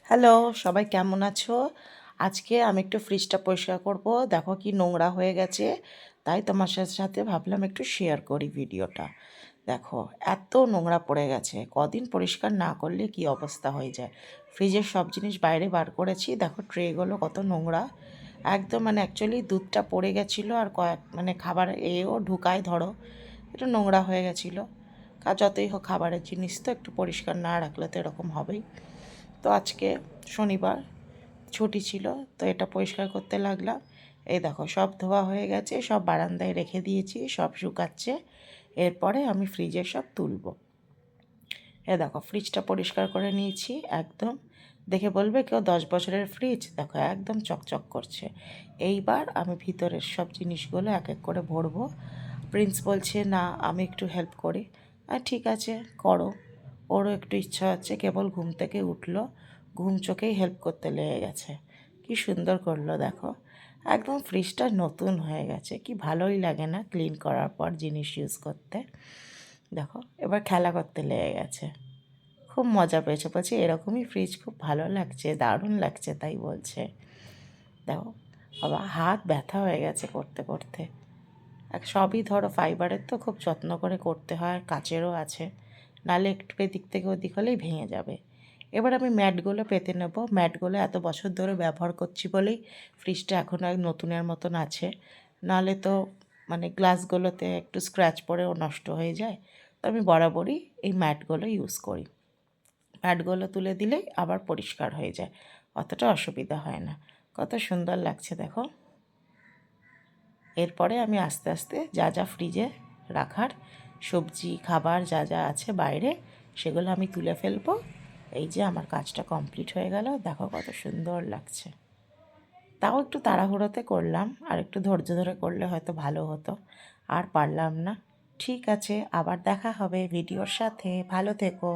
Hello, সবাই কেমন আছো? আজকে আমি একটু ফ্রিজটা পরিষ্কার করব। দেখো কি নোংরা হয়ে গেছে। তাই তোমার সাথে ভাবলাম একটু শেয়ার করি ভিডিওটা। দেখো এত নোংরা পড়ে গেছে। কদিন পরিষ্কার না করলে কি অবস্থা হয়ে যায়। ফ্রিজের সব জিনিস বাইরে বার করেছি। দেখো ট্রেগুলো কত নোংরা। একদম অ্যাকচুয়ালি দুধটা পড়ে গেছিলো আর খাবার এও ঢুকায় ধরো একটু নোংরা হয়ে গেছিলো। যতই হোক খাবারের জিনিস তো একটু পরিষ্কার না রাখলে তো এরকম হবেই। তো আজকে শনিবার ছুটি ছিল, তো এটা পরিষ্কার করতে লাগলাম। এই দেখো সব ধোয়া হয়ে গেছে, সব বারান্দায় রেখে দিয়েছি, সব শুকাচ্ছে। এরপরে আমি ফ্রিজে সব তুলবো। এ দেখো ফ্রিজটা পরিষ্কার করে নিয়েছি একদম। দেখে বলবে কেউ 10 বছরের ফ্রিজ, দেখো একদম চকচক করছে। এইবার আমি ভিতরের সব জিনিসগুলো এক এক করে ভরবো। প্রিন্স বলছে না আমি একটু হেল্প করি। আর ঠিক আছে, করো। ওরও একটু ইচ্ছা হচ্ছে, কেবল ঘুম থেকে উঠলো, ঘুম চোখেই হেল্প করতে লেগে গেছে। কি সুন্দর করলো দেখো। একদম ফ্রিজটা নতুন হয়ে গেছে, কি ভালোই লাগে না ক্লিন করার পর জিনিস ইউজ করতে। দেখো এবার খেলা করতে লেগে গেছে, খুব মজা পেয়েছে, বলছে এরকমই ফ্রিজ খুব ভালো লাগছে, দারুণ লাগছে তাই বলছে। দেখো বাবা হাত ব্যথা হয়ে গেছে করতে করতে। সবই ধরো ফাইবারের তো খুব যত্ন করে করতে হয়, কাচেরও আছে, নাহলে একটু এদিক থেকে ওদিক হলেই ভেঙে যাবে। এবার আমি ম্যাটগুলো পেতে নেব। ম্যাটগুলো এত বছর ধরে ব্যবহার করছি বলেই ফ্রিজটা এখনও এক নতুনের মতন আছে, নাহলে তো গ্লাসগুলোতে একটু স্ক্র্যাচ পড়েও নষ্ট হয়ে যায়। তো আমি বরাবরই এই ম্যাটগুলো ইউজ করি। ম্যাটগুলো তুলে দিলেই আবার পরিষ্কার হয়ে যায়, অতটা অসুবিধা হয় না। কত সুন্দর লাগছে দেখো। এরপরে আমি আস্তে আস্তে যা যা ফ্রিজে রাখার সবজি খাবার যা যা আছে বাইরে, সেগুলো আমি তুলে ফেলবো। এই যে আমার কাজটা কমপ্লিট হয়ে গেল, দেখো কত সুন্দর লাগছে। তাও একটু তাড়াহুড়োতে করলাম, আর একটু ধৈর্য ধরে করলে হয়তো ভালো হতো, আর পারলাম না। ঠিক আছে, আবার দেখা হবে ভিডিওর সাথে, ভালো থেকো।